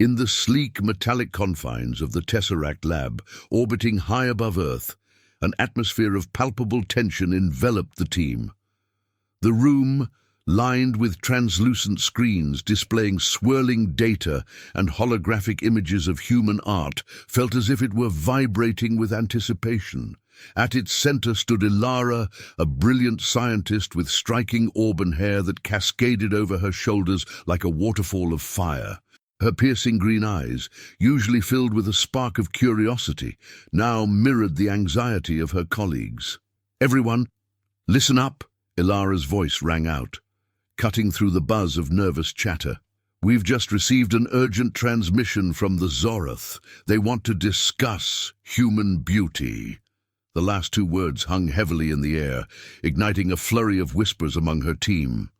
In the sleek metallic confines of the Tesseract lab, orbiting high above Earth, an atmosphere of palpable tension enveloped the team. The room, lined with translucent screens displaying swirling data and holographic images of human art, felt as if it were vibrating with anticipation. At its center stood Ilara, a brilliant scientist with striking auburn hair that cascaded over her shoulders like a waterfall of fire. Her piercing green eyes, usually filled with a spark of curiosity, now mirrored the anxiety of her colleagues. "Everyone, listen up," Ilara's voice rang out, cutting through the buzz of nervous chatter. "We've just received an urgent transmission from the Zorath. They want to discuss human beauty." The last two words hung heavily in the air, igniting a flurry of whispers among her team.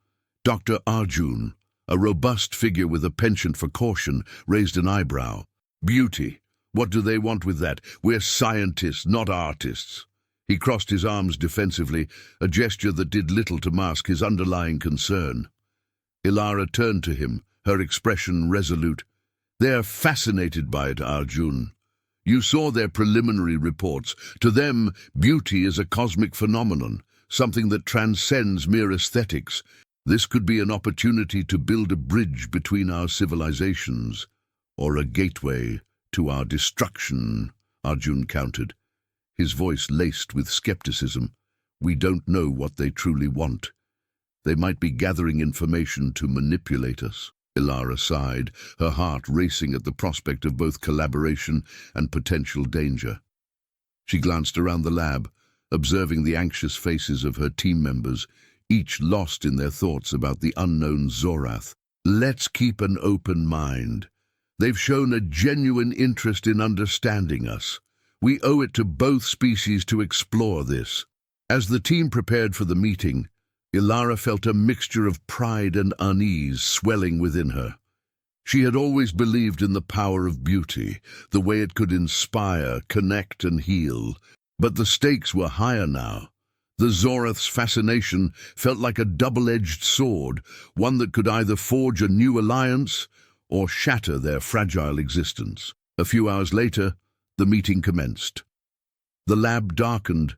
Dr. Arjun, a robust figure with a penchant for caution, raised an eyebrow. "Beauty? What do they want with that? We're scientists, not artists." He crossed his arms defensively, a gesture that did little to mask his underlying concern. Ilara turned to him, her expression resolute. "They're fascinated by it, Arjun. You saw their preliminary reports. To them, beauty is a cosmic phenomenon, something that transcends mere aesthetics. This could be an opportunity to build a bridge between our civilizations, or a gateway to our destruction," Arjun countered, his voice laced with skepticism. "We don't know what they truly want. They might be gathering information to manipulate us." Ilara sighed, her heart racing at the prospect of both collaboration and potential danger. She glanced around the lab, observing the anxious faces of her team members, each lost in their thoughts about the unknown Zorath. "Let's keep an open mind. They've shown a genuine interest in understanding us. We owe it to both species to explore this." As the team prepared for the meeting, Ilara felt a mixture of pride and unease swelling within her. She had always believed in the power of beauty, the way it could inspire, connect, and heal. But the stakes were higher now. The Zorath's fascination felt like a double-edged sword, one that could either forge a new alliance or shatter their fragile existence. A few hours later, the meeting commenced. The lab darkened,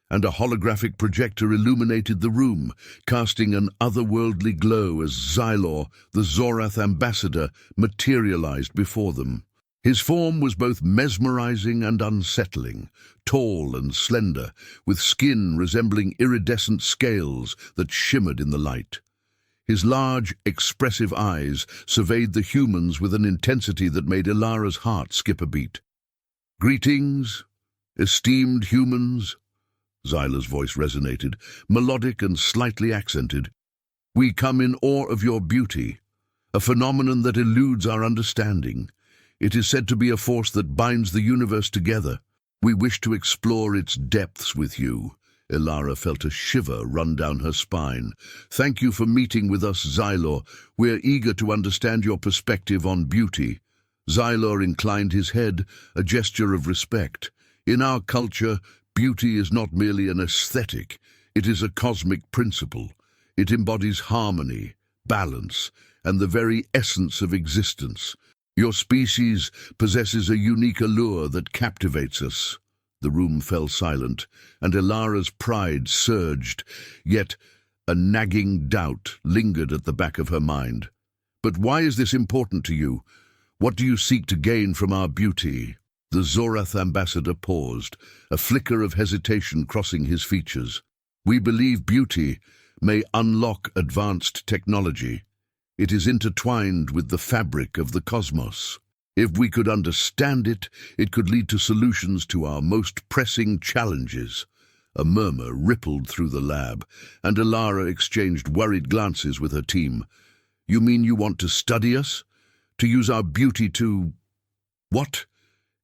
and a holographic projector illuminated the room, casting an otherworldly glow as Xylor, the Zorath ambassador, materialized before them. His form was both mesmerizing and unsettling, tall and slender, with skin resembling iridescent scales that shimmered in the light. His large, expressive eyes surveyed the humans with an intensity that made Ilara's heart skip a beat. "Greetings, esteemed humans," Xyla's voice resonated, melodic and slightly accented. "We come in awe of your beauty, a phenomenon that eludes our understanding. It is said to be a force that binds the universe together. We wish to explore its depths with you." Ilara felt a shiver run down her spine. "Thank you for meeting with us, Xylor. We're eager to understand your perspective on beauty." Xylor inclined his head, a gesture of respect. "In our culture, beauty is not merely an aesthetic, it is a cosmic principle. It embodies harmony, balance, and the very essence of existence. Your species possesses a unique allure that captivates us." The room fell silent, and Ilara's pride surged, yet a nagging doubt lingered at the back of her mind. "But why is this important to you? What do you seek to gain from our beauty?" The Zorath ambassador paused, a flicker of hesitation crossing his features. "We believe beauty may unlock advanced technology. It is intertwined with the fabric of the cosmos. If we could understand it, it could lead to solutions to our most pressing challenges." A murmur rippled through the lab, and Ilara exchanged worried glances with her team. "You mean you want to study us? To use our beauty to... what?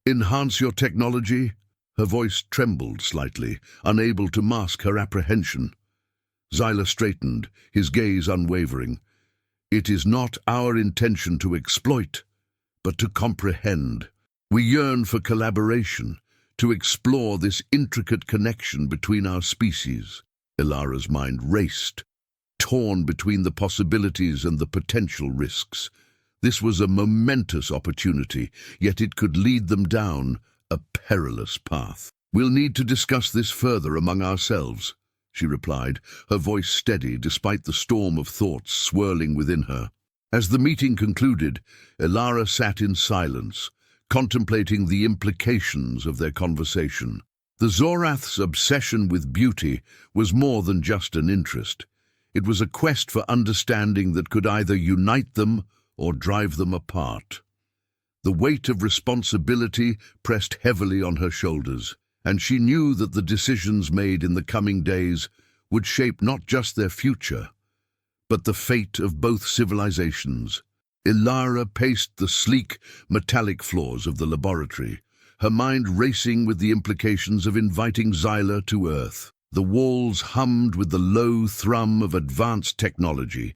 Enhance your technology?" Her voice trembled slightly, unable to mask her apprehension. Xyla straightened, his gaze unwavering. "It is not our intention to exploit, but to comprehend. We yearn for collaboration, to explore this intricate connection between our species." Ilara's mind raced, torn between the possibilities and the potential risks. This was a momentous opportunity, yet it could lead them down a perilous path. "We'll need to discuss this further among ourselves," she replied, her voice steady despite the storm of thoughts swirling within her. As the meeting concluded, Elara sat in silence, contemplating the implications of their conversation. The Zorath's obsession with beauty was more than just an interest. It was a quest for understanding that could either unite them or drive them apart. The weight of responsibility pressed heavily on her shoulders, and she knew that the decisions made in the coming days would shape not just their future, but the fate of both civilizations. Elara paced the sleek, metallic floors of the laboratory, her mind racing with the implications of inviting Xyla to Earth. The walls hummed with the low thrum of advanced technology,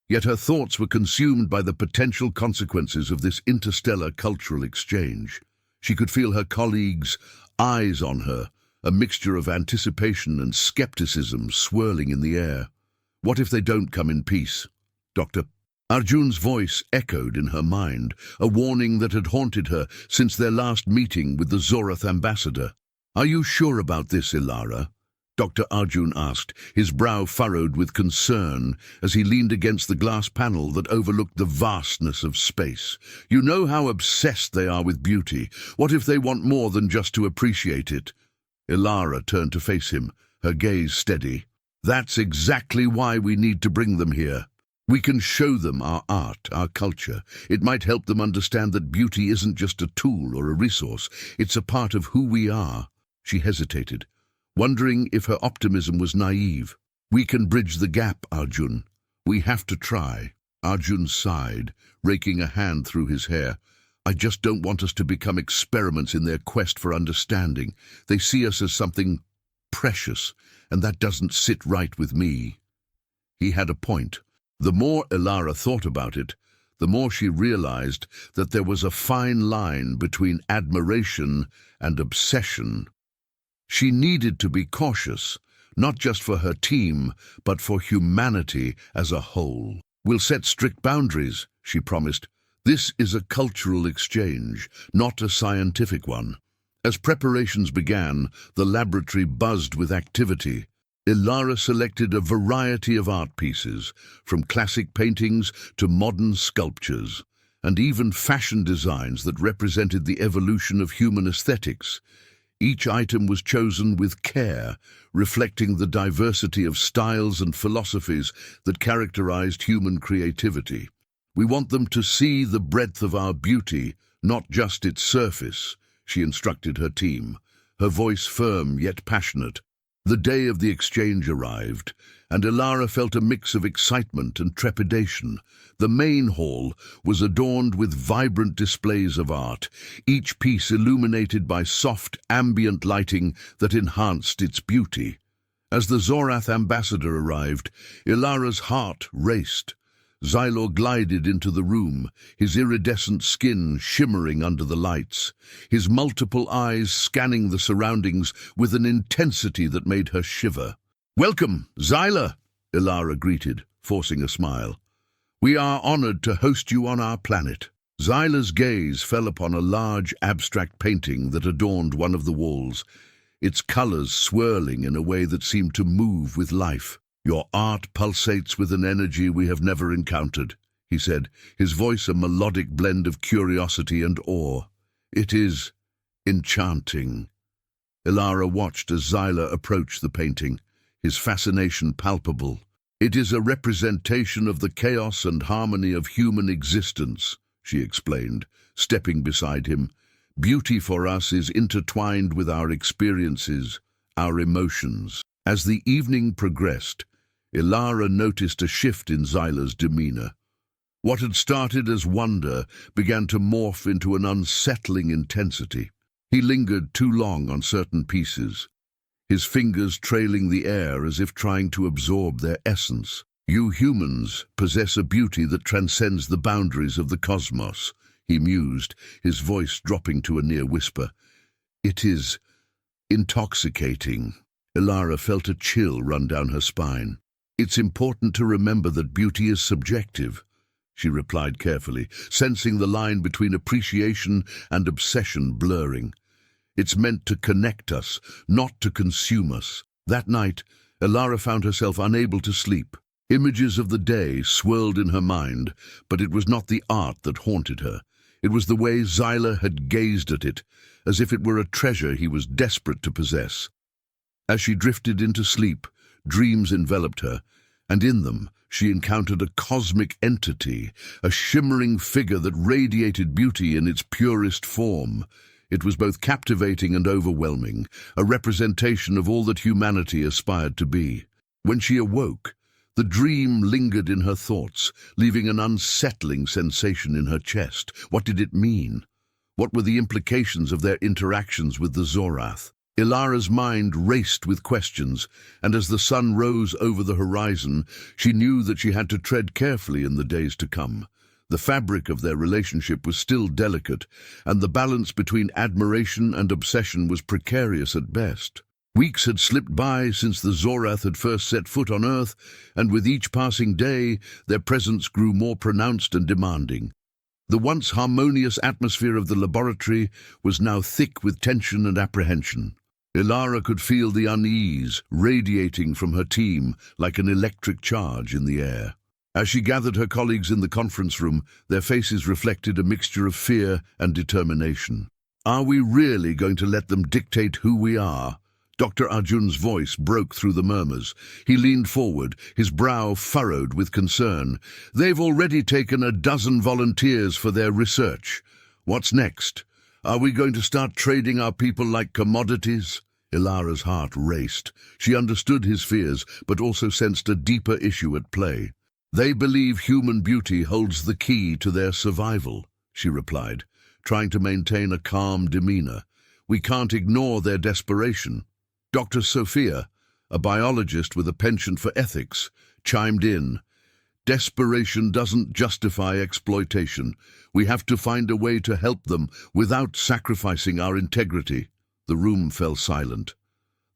yet her thoughts were consumed by the potential consequences of this interstellar cultural exchange. She could feel her colleagues' eyes on her, a mixture of anticipation and skepticism swirling in the air. What if they don't come in peace? Dr. Arjun's voice echoed in her mind, a warning that had haunted her since their last meeting with the Zorath ambassador. "Are you sure about this, Elara?" Dr. Arjun asked, his brow furrowed with concern as he leaned against the glass panel that overlooked the vastness of space. "You know how obsessed they are with beauty. What if they want more than just to appreciate it?" Elara turned to face him, her gaze steady. "That's exactly why we need to bring them here. We can show them our art, our culture. It might help them understand that beauty isn't just a tool or a resource. It's a part of who we are." She hesitated, wondering if her optimism was naive. "We can bridge the gap, Arjun. We have to try." Arjun sighed, raking a hand through his hair. "I just don't want us to become experiments in their quest for understanding. They see us as something precious, and that doesn't sit right with me." He had a point. The more Elara thought about it, the more she realized that there was a fine line between admiration and obsession. She needed to be cautious, not just for her team, but for humanity as a whole. "We'll set strict boundaries," she promised. "This is a cultural exchange, not a scientific one." As preparations began, the laboratory buzzed with activity. Elara selected a variety of art pieces, from classic paintings to modern sculptures, and even fashion designs that represented the evolution of human aesthetics. Each item was chosen with care, reflecting the diversity of styles and philosophies that characterized human creativity. "We want them to see the breadth of our beauty, not just its surface," she instructed her team, her voice firm yet passionate. The day of the exchange arrived, and Elara felt a mix of excitement and trepidation. The main hall was adorned with vibrant displays of art, each piece illuminated by soft, ambient lighting that enhanced its beauty. As the Zorath ambassador arrived, Ilara's heart raced. Xylor glided into the room, his iridescent skin shimmering under the lights, his multiple eyes scanning the surroundings with an intensity that made her shiver. "Welcome, Xyla," Elara greeted, forcing a smile. "We are honored to host you on our planet." Xyla's gaze fell upon a large, abstract painting that adorned one of the walls, its colors swirling in a way that seemed to move with life. "Your art pulsates with an energy we have never encountered," he said, his voice a melodic blend of curiosity and awe. "It is enchanting." Elara watched as Xyla approached the painting, his fascination palpable. "It is a representation of the chaos and harmony of human existence," she explained, stepping beside him. "Beauty for us is intertwined with our experiences, our emotions." As the evening progressed, Elara noticed a shift in Xyla's demeanor. What had started as wonder began to morph into an unsettling intensity. He lingered too long on certain pieces, his fingers trailing the air as if trying to absorb their essence. "You humans possess a beauty that transcends the boundaries of the cosmos," he mused, his voice dropping to a near whisper. "It is intoxicating." Elara felt a chill run down her spine. "It's important to remember that beauty is subjective. she replied carefully, sensing the line between appreciation and obsession blurring. It's meant to connect us, not to consume us. That night, Elara found herself unable to sleep. Images of the day swirled in her mind, but it was not the art that haunted her. It was the way Xyla had gazed at it, as if it were a treasure he was desperate to possess. As she drifted into sleep, dreams enveloped her, and in them she encountered a cosmic entity, a shimmering figure that radiated beauty in its purest form. It was both captivating and overwhelming, a representation of all that humanity aspired to be. When she awoke, the dream lingered in her thoughts, leaving an unsettling sensation in her chest. What did it mean? What were the implications of their interactions with the Zorath? Ilara's mind raced with questions, and as the sun rose over the horizon, she knew that she had to tread carefully in the days to come. The fabric of their relationship was still delicate, and the balance between admiration and obsession was precarious at best. Weeks had slipped by since the Zorath had first set foot on Earth, and with each passing day, their presence grew more pronounced and demanding. The once harmonious atmosphere of the laboratory was now thick with tension and apprehension. Ilara could feel the unease radiating from her team like an electric charge in the air. As she gathered her colleagues in the conference room, their faces reflected a mixture of fear and determination. Are we really going to let them dictate who we are? Dr. Arjun's voice broke through the murmurs. He leaned forward, his brow furrowed with concern. They've already taken 12 volunteers for their research. What's next? Are we going to start trading our people like commodities? Ilara's heart raced. She understood his fears, but also sensed a deeper issue at play. They believe human beauty holds the key to their survival, she replied, trying to maintain a calm demeanor. We can't ignore their desperation. Dr. Sophia, a biologist with a penchant for ethics, chimed in. Desperation doesn't justify exploitation. We have to find a way to help them without sacrificing our integrity. The room fell silent,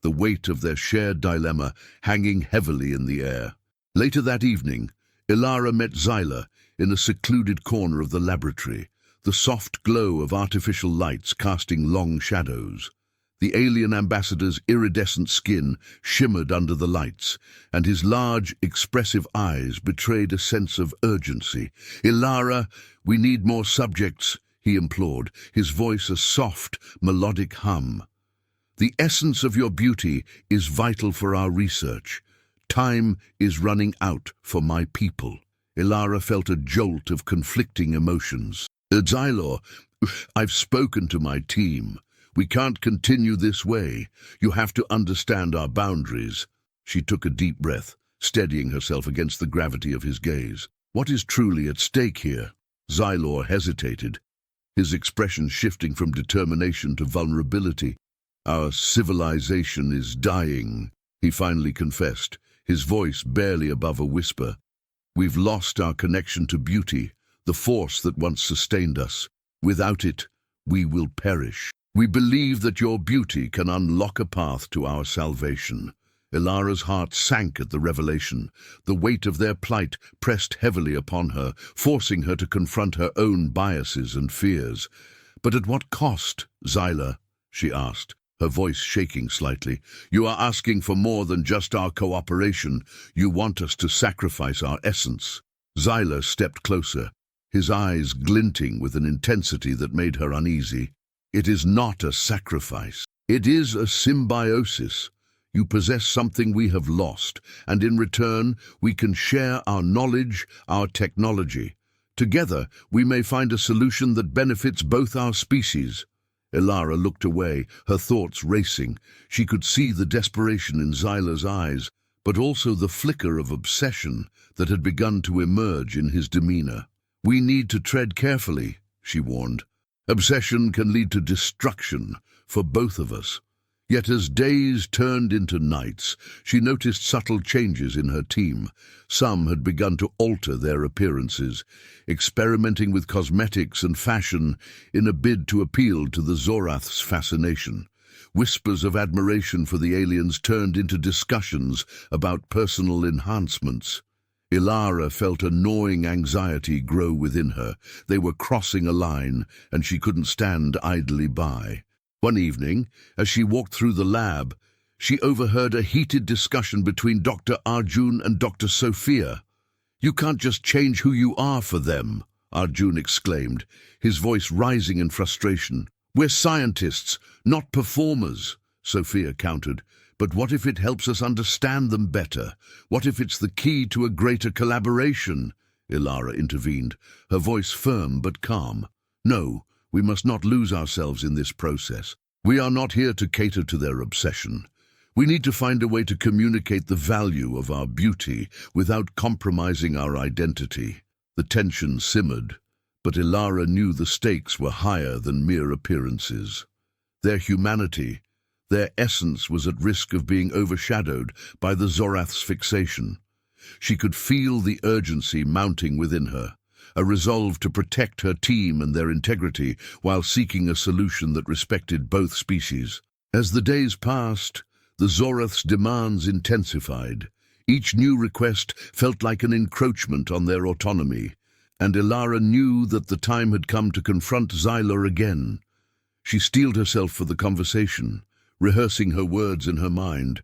the weight of their shared dilemma hanging heavily in the air. Later that evening, Ilara met Xyla in a secluded corner of the laboratory, the soft glow of artificial lights casting long shadows. The alien ambassador's iridescent skin shimmered under the lights, and his large, expressive eyes betrayed a sense of urgency. Ilara, we need more subjects, he implored, his voice a soft, melodic hum. The essence of your beauty is vital for our research. Time is running out for my people. Ilara felt a jolt of conflicting emotions. Xylor, I've spoken to my team. We can't continue this way. You have to understand our boundaries. She took a deep breath, steadying herself against the gravity of his gaze. What is truly at stake here? Xylor hesitated, his expression shifting from determination to vulnerability. Our civilization is dying, he finally confessed, his voice barely above a whisper. We've lost our connection to beauty, the force that once sustained us. Without it, we will perish. We believe that your beauty can unlock a path to our salvation. Ilara's heart sank at the revelation. The weight of their plight pressed heavily upon her, forcing her to confront her own biases and fears. But at what cost, Xyla? She asked, her voice shaking slightly. You are asking for more than just our cooperation. You want us to sacrifice our essence. Xyla stepped closer, his eyes glinting with an intensity that made her uneasy. It is not a sacrifice. It is a symbiosis. You possess something we have lost, and in return, we can share our knowledge, our technology. Together, we may find a solution that benefits both our species. Ilara looked away, her thoughts racing. She could see the desperation in Xyla's eyes, but also the flicker of obsession that had begun to emerge in his demeanor. We need to tread carefully, she warned. Obsession can lead to destruction for both of us. Yet as days turned into nights, she noticed subtle changes in her team. Some had begun to alter their appearances, experimenting with cosmetics and fashion in a bid to appeal to the Zorath's fascination. Whispers of admiration for the aliens turned into discussions about personal enhancements. Ilara felt a gnawing anxiety grow within her. They were crossing a line, and she couldn't stand idly by. One evening, as she walked through the lab, she overheard a heated discussion between Dr. Arjun and Dr. Sophia. "You can't just change who you are for them," Arjun exclaimed, his voice rising in frustration. "We're scientists, not performers," Sophia countered. "But what if it helps us understand them better? What if it's the key to a greater collaboration?" Ilara intervened, her voice firm but calm. "No, we must not lose ourselves in this process. We are not here to cater to their obsession. We need to find a way to communicate the value of our beauty without compromising our identity." The tension simmered, but Ilara knew the stakes were higher than mere appearances. Their humanity, their essence was at risk of being overshadowed by the Zorath's fixation. She could feel the urgency mounting within her, a resolve to protect her team and their integrity while seeking a solution that respected both species. As the days passed, the Zorath's demands intensified. Each new request felt like an encroachment on their autonomy, and Ilara knew that the time had come to confront Xyla again. She steeled herself for the conversation, rehearsing her words in her mind,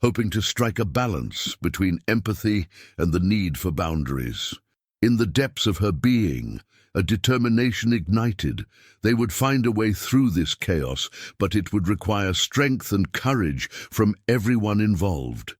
hoping to strike a balance between empathy and the need for boundaries. In the depths of her being, a determination ignited. They would find a way through this chaos, but it would require strength and courage from everyone involved.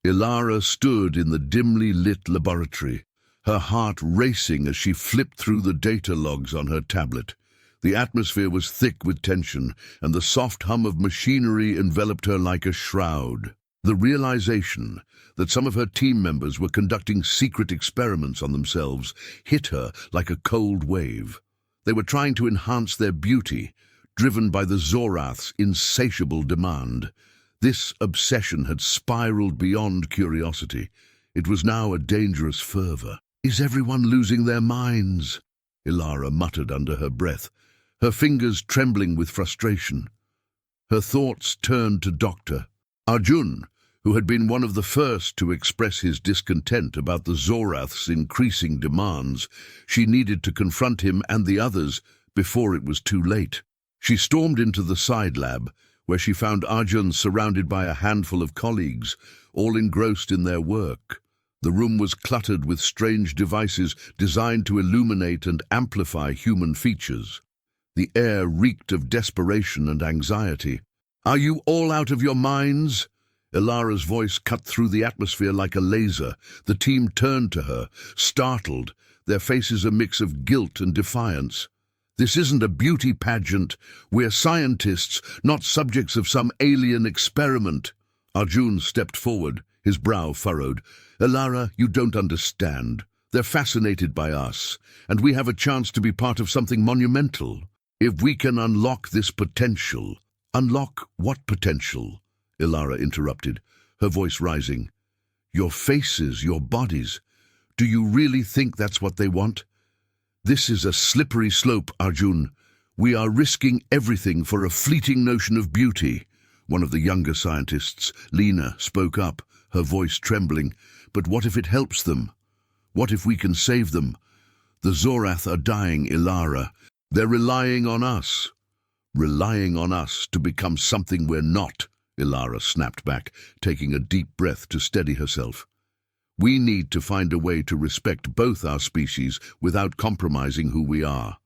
Ilara stood in the dimly lit laboratory, her heart racing as she flipped through the data logs on her tablet. The atmosphere was thick with tension, and the soft hum of machinery enveloped her like a shroud. The realization that some of her team members were conducting secret experiments on themselves hit her like a cold wave. They were trying to enhance their beauty, driven by the Zorath's insatiable demand. This obsession had spiraled beyond curiosity. It was now a dangerous fervor. "Is everyone losing their minds?" Ilara muttered under her breath, her fingers trembling with frustration. Her thoughts turned to Dr. Arjun, who had been one of the first to express his discontent about the Zorath's increasing demands. She needed to confront him and the others before it was too late. She stormed into the side lab, where she found Arjun surrounded by a handful of colleagues, all engrossed in their work. The room was cluttered with strange devices designed to illuminate and amplify human features. The air reeked of desperation and anxiety. "Are you all out of your minds?" Ilara's voice cut through the atmosphere like a laser. The team turned to her, startled, their faces a mix of guilt and defiance. "This isn't a beauty pageant. We're scientists, not subjects of some alien experiment." Arjun stepped forward, his brow furrowed. "Ilara, you don't understand. They're fascinated by us, and we have a chance to be part of something monumental. If we can unlock this potential—" "Unlock what potential?" Ilara interrupted, her voice rising. "Your faces, your bodies. Do you really think that's what they want? This is a slippery slope, Arjun. We are risking everything for a fleeting notion of beauty." One of the younger scientists, Lena, spoke up, her voice trembling. "But what if it helps them? What if we can save them? The Zorath are dying, Ilara. They're relying on us." "Relying on us to become something we're not," Ilara snapped back, taking a deep breath to steady herself. "We need to find a way to respect both our species without compromising who we are.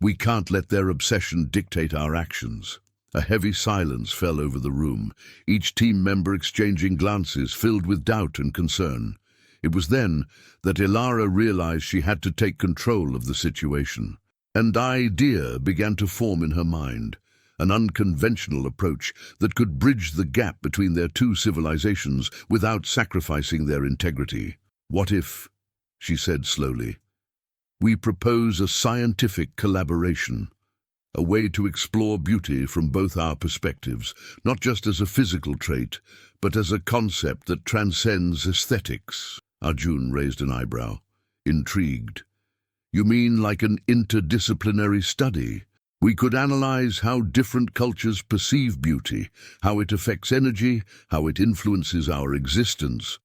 We can't let their obsession dictate our actions." A heavy silence fell over the room, each team member exchanging glances filled with doubt and concern. It was then that Ilara realized she had to take control of the situation. An idea began to form in her mind, an unconventional approach that could bridge the gap between their two civilizations without sacrificing their integrity. "What if," she said slowly, "we propose a scientific collaboration? A way to explore beauty from both our perspectives, not just as a physical trait, but as a concept that transcends aesthetics." Arjun raised an eyebrow, intrigued. "You mean like an interdisciplinary study? We could analyze how different cultures perceive beauty, how it affects energy, how it influences our existence."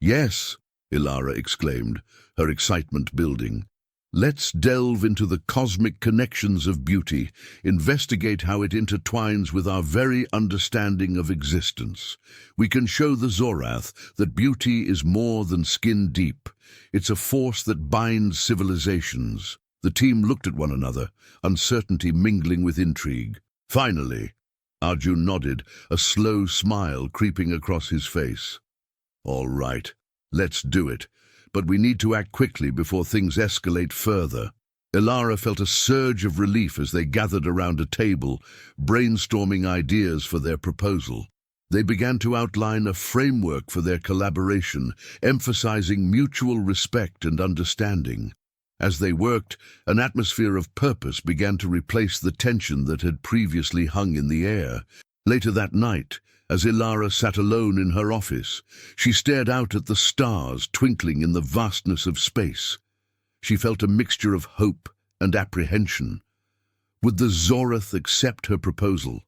"Yes," Ilara exclaimed, her excitement building. Let's delve into the cosmic connections of beauty, investigate how it intertwines with our very understanding of existence. We can show the Zorath that beauty is more than skin deep. It's a force that binds civilizations. The team looked at one another, uncertainty mingling with intrigue. Finally, Arjun nodded, a slow smile creeping across his face. All right, let's do it. But we need to act quickly before things escalate further. Ilara felt a surge of relief as they gathered around a table, brainstorming ideas for their proposal. They began to outline a framework for their collaboration, emphasizing mutual respect and understanding. As they worked, an atmosphere of purpose began to replace the tension that had previously hung in the air. Later that night, as Ilara sat alone in her office, she stared out at the stars twinkling in the vastness of space. She felt a mixture of hope and apprehension. Would the Zorath accept her proposal?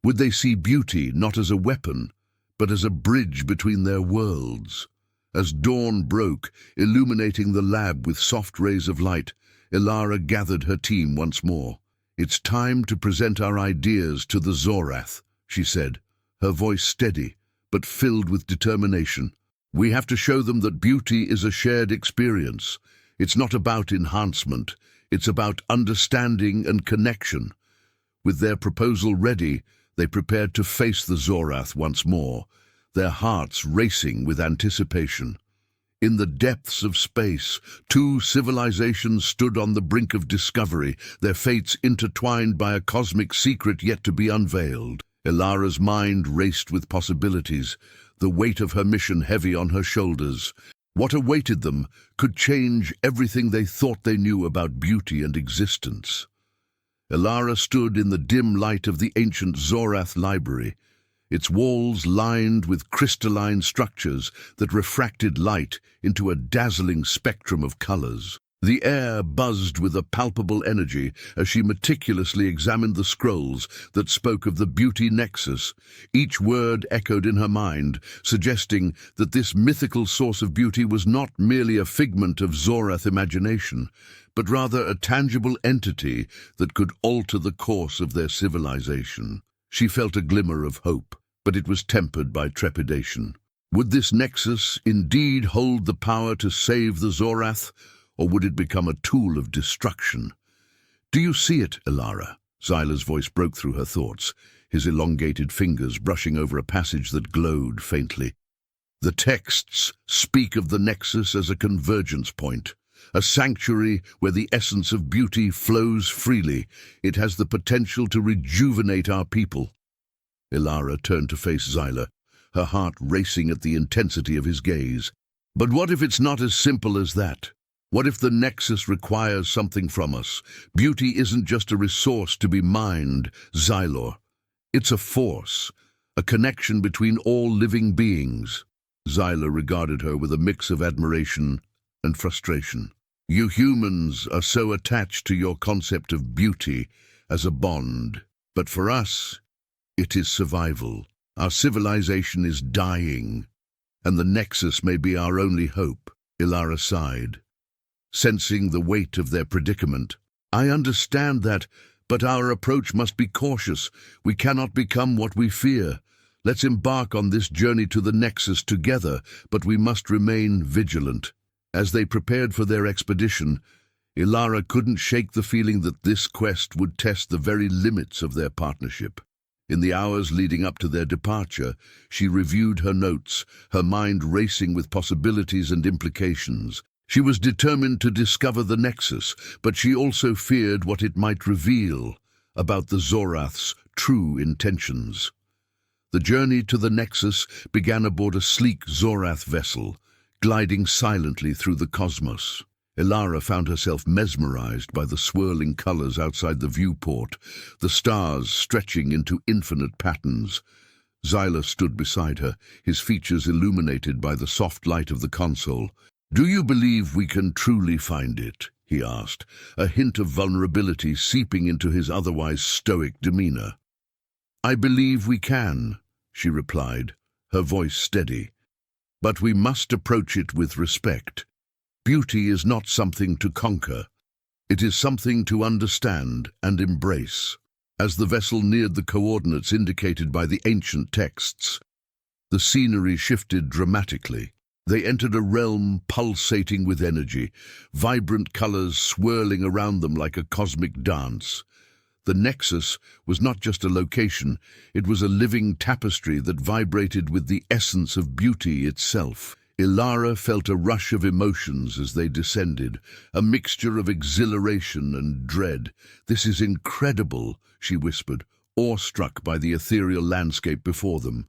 Would they see beauty not as a weapon, but as a bridge between their worlds? As dawn broke, illuminating the lab with soft rays of light, Ilara gathered her team once more. "It's time to present our ideas to the Zorath," she said, her voice steady, but filled with determination. "We have to show them that beauty is a shared experience. It's not about enhancement, it's about understanding and connection." With their proposal ready, they prepared to face the Zorath once more, their hearts racing with anticipation. In the depths of space, two civilizations stood on the brink of discovery, their fates intertwined by a cosmic secret yet to be unveiled. Ilara's mind raced with possibilities, the weight of her mission heavy on her shoulders. What awaited them could change everything they thought they knew about beauty and existence. Ilara stood in the dim light of the ancient Zorath library, its walls lined with crystalline structures that refracted light into a dazzling spectrum of colors. The air buzzed with a palpable energy as she meticulously examined the scrolls that spoke of the beauty nexus. Each word echoed in her mind, suggesting that this mythical source of beauty was not merely a figment of Zorath imagination, but rather a tangible entity that could alter the course of their civilization. She felt a glimmer of hope, but it was tempered by trepidation. Would this nexus indeed hold the power to save the Zorath, or would it become a tool of destruction? "Do you see it, Ilara?" Zyla's voice broke through her thoughts, his elongated fingers brushing over a passage that glowed faintly. "The texts speak of the nexus as a convergence point, a sanctuary where the essence of beauty flows freely. It has the potential to rejuvenate our people." Ilara turned to face Zyla, her heart racing at the intensity of his gaze. "But what if it's not as simple as that? What if the nexus requires something from us? Beauty isn't just a resource to be mined, Xylor. It's a force, a connection between all living beings." Zyla regarded her with a mix of admiration and frustration. "You humans are so attached to your concept of beauty as a bond. But for us, it is survival. Our civilization is dying, and the nexus may be our only hope." Ilara sighed, sensing the weight of their predicament. "I understand that, but our approach must be cautious. We cannot become what we fear. Let's embark on this journey to the nexus together, but we must remain vigilant." As they prepared for their expedition, Ilara couldn't shake the feeling that this quest would test the very limits of their partnership. In the hours leading up to their departure, she reviewed her notes, her mind racing with possibilities and implications. She was determined to discover the nexus, but she also feared what it might reveal about the Zorath's true intentions. The journey to the nexus began aboard a sleek Zorath vessel, gliding silently through the cosmos. Ilara found herself mesmerized by the swirling colors outside the viewport, the stars stretching into infinite patterns. Zyla stood beside her, his features illuminated by the soft light of the console. "Do you believe we can truly find it?" he asked, a hint of vulnerability seeping into his otherwise stoic demeanor. "I believe we can," she replied, her voice steady. But we must approach it with respect. Beauty is not something to conquer. It is something to understand and embrace. As the vessel neared the coordinates indicated by the ancient texts, the scenery shifted dramatically. They entered a realm pulsating with energy, vibrant colors swirling around them like a cosmic dance. The Nexus was not just a location, it was a living tapestry that vibrated with the essence of beauty itself. Ilara felt a rush of emotions as they descended, a mixture of exhilaration and dread. "This is incredible," she whispered, awestruck by the ethereal landscape before them.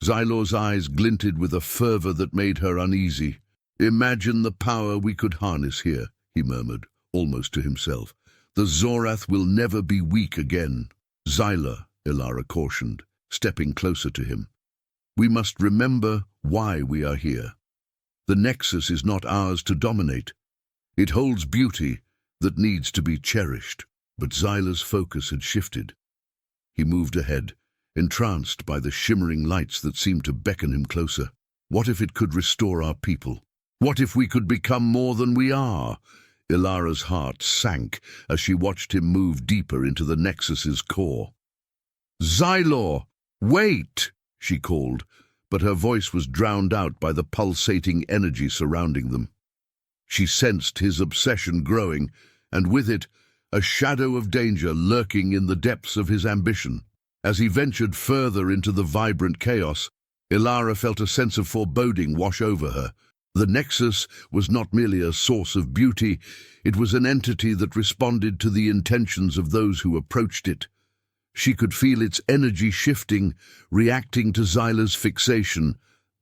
Xylor's eyes glinted with a fervor that made her uneasy. "Imagine the power we could harness here," he murmured, almost to himself. "The Zorath will never be weak again." "Xylor," Ilara cautioned, stepping closer to him. "We must remember why we are here. The Nexus is not ours to dominate. It holds beauty that needs to be cherished." But Xylor's focus had shifted. He moved ahead, entranced by the shimmering lights that seemed to beckon him closer. What if it could restore our people? What if we could become more than we are? Ilara's heart sank as she watched him move deeper into the Nexus's core. "Xylor, wait!" she called, but her voice was drowned out by the pulsating energy surrounding them. She sensed his obsession growing, and with it, a shadow of danger lurking in the depths of his ambition. As he ventured further into the vibrant chaos, Ilara felt a sense of foreboding wash over her. The Nexus was not merely a source of beauty, it was an entity that responded to the intentions of those who approached it. She could feel its energy shifting, reacting to Xylor's fixation.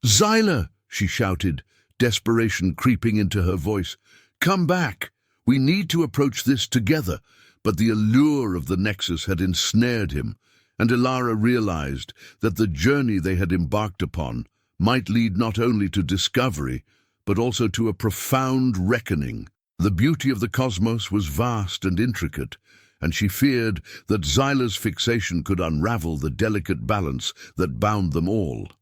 "Xylor!" she shouted, desperation creeping into her voice. "Come back! We need to approach this together." But the allure of the Nexus had ensnared him, and Ilara realized that the journey they had embarked upon might lead not only to discovery, but also to a profound reckoning. The beauty of the cosmos was vast and intricate, and she feared that Xylor's fixation could unravel the delicate balance that bound them all.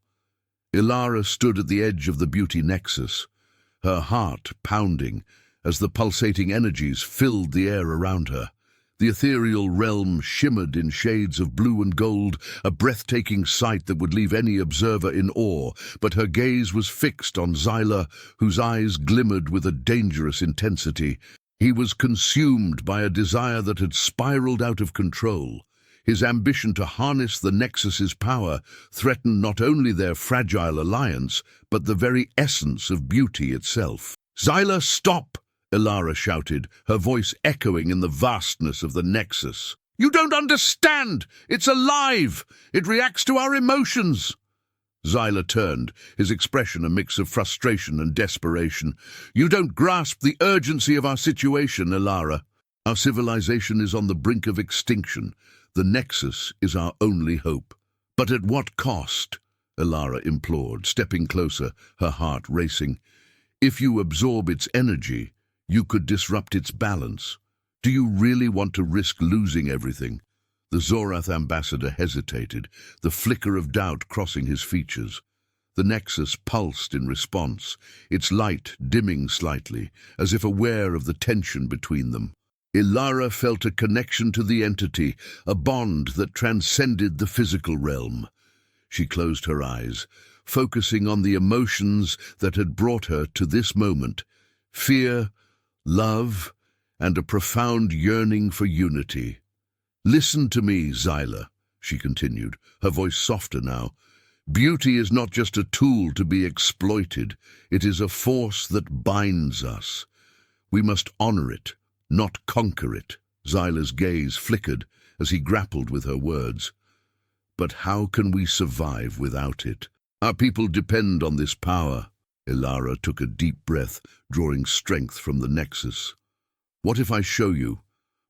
Ilara stood at the edge of the beauty nexus, her heart pounding as the pulsating energies filled the air around her. The ethereal realm shimmered in shades of blue and gold, a breathtaking sight that would leave any observer in awe, but her gaze was fixed on Xylor, whose eyes glimmered with a dangerous intensity. He was consumed by a desire that had spiraled out of control. His ambition to harness the Nexus's power threatened not only their fragile alliance, but the very essence of beauty itself. "Xylor, stop!" Ilara shouted, her voice echoing in the vastness of the Nexus. "You don't understand! It's alive! It reacts to our emotions!" Xylor turned, his expression a mix of frustration and desperation. "You don't grasp the urgency of our situation, Ilara. Our civilization is on the brink of extinction. The Nexus is our only hope." "But at what cost?" Ilara implored, stepping closer, her heart racing. "If you absorb its energy, you could disrupt its balance. Do you really want to risk losing everything?" The Zorath ambassador hesitated, the flicker of doubt crossing his features. The Nexus pulsed in response, its light dimming slightly, as if aware of the tension between them. Ilara felt a connection to the entity, a bond that transcended the physical realm. She closed her eyes, focusing on the emotions that had brought her to this moment: fear, love, and a profound yearning for unity. "Listen to me, Xylor," she continued, her voice softer now. "Beauty is not just a tool to be exploited. It is a force that binds us. We must honor it, not conquer it." Xylor's gaze flickered as he grappled with her words. "But how can we survive without it? Our people depend on this power." Ilara took a deep breath, drawing strength from the Nexus. "What if I show you?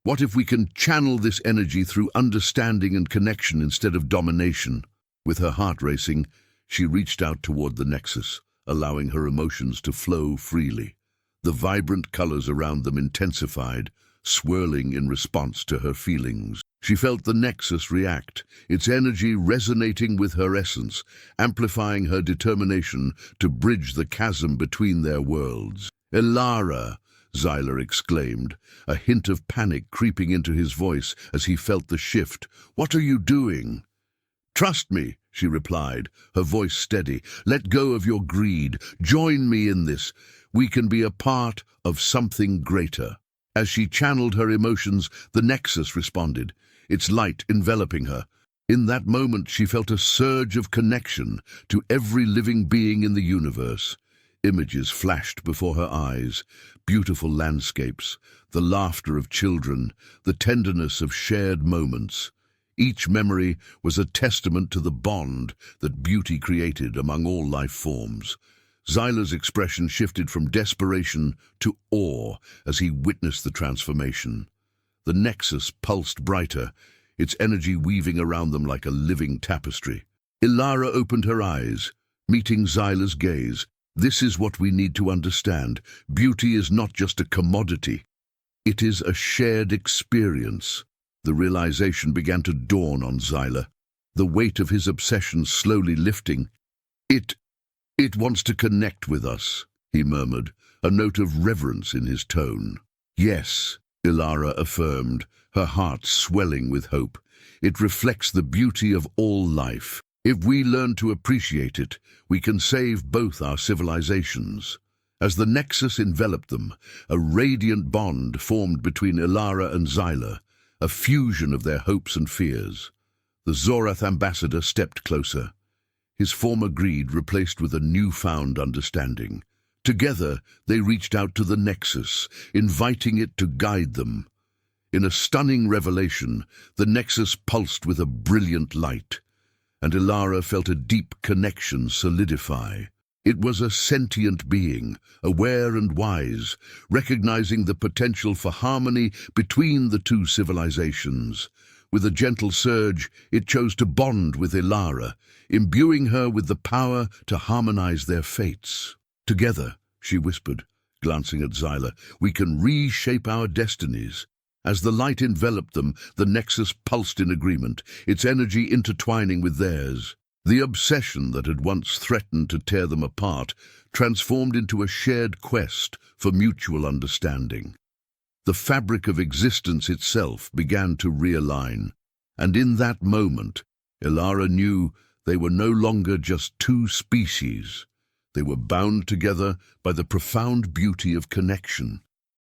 What if we can channel this energy through understanding and connection instead of domination?" With her heart racing, she reached out toward the Nexus, allowing her emotions to flow freely. The vibrant colors around them intensified, swirling in response to her feelings. She felt the nexus react, its energy resonating with her essence, amplifying her determination to bridge the chasm between their worlds. "Elara!" Xyla exclaimed, a hint of panic creeping into his voice as he felt the shift. "What are you doing?" "Trust me," she replied, her voice steady. "Let go of your greed. Join me in this. We can be a part of something greater." As she channeled her emotions, the nexus responded, its light enveloping her. In that moment, she felt a surge of connection to every living being in the universe. Images flashed before her eyes, beautiful landscapes, the laughter of children, the tenderness of shared moments. Each memory was a testament to the bond that beauty created among all life forms. Xyla's expression shifted from desperation to awe as he witnessed the transformation. The nexus pulsed brighter, its energy weaving around them like a living tapestry. Elara opened her eyes, meeting Xyla's gaze. "This is what we need to understand. Beauty is not just a commodity. It is a shared experience." The realization began to dawn on Xyla, the weight of his obsession slowly lifting. It wants to connect with us," he murmured, a note of reverence in his tone. "Yes," Elara affirmed, her heart swelling with hope. "It reflects the beauty of all life. If we learn to appreciate it, we can save both our civilizations." As the nexus enveloped them, a radiant bond formed between Elara and Xyla, a fusion of their hopes and fears. The Zorath ambassador stepped closer, his former greed replaced with a newfound understanding. Together, they reached out to the nexus, inviting it to guide them. In a stunning revelation, the nexus pulsed with a brilliant light, and Elara felt a deep connection solidify. It was a sentient being, aware and wise, recognizing the potential for harmony between the two civilizations. With a gentle surge, it chose to bond with Elara, imbuing her with the power to harmonize their fates. "Together," she whispered, glancing at Xyla, "we can reshape our destinies." As the light enveloped them, the nexus pulsed in agreement, its energy intertwining with theirs. The obsession that had once threatened to tear them apart transformed into a shared quest for mutual understanding. The fabric of existence itself began to realign, and in that moment, Elara knew they were no longer just two species. They were bound together by the profound beauty of connection.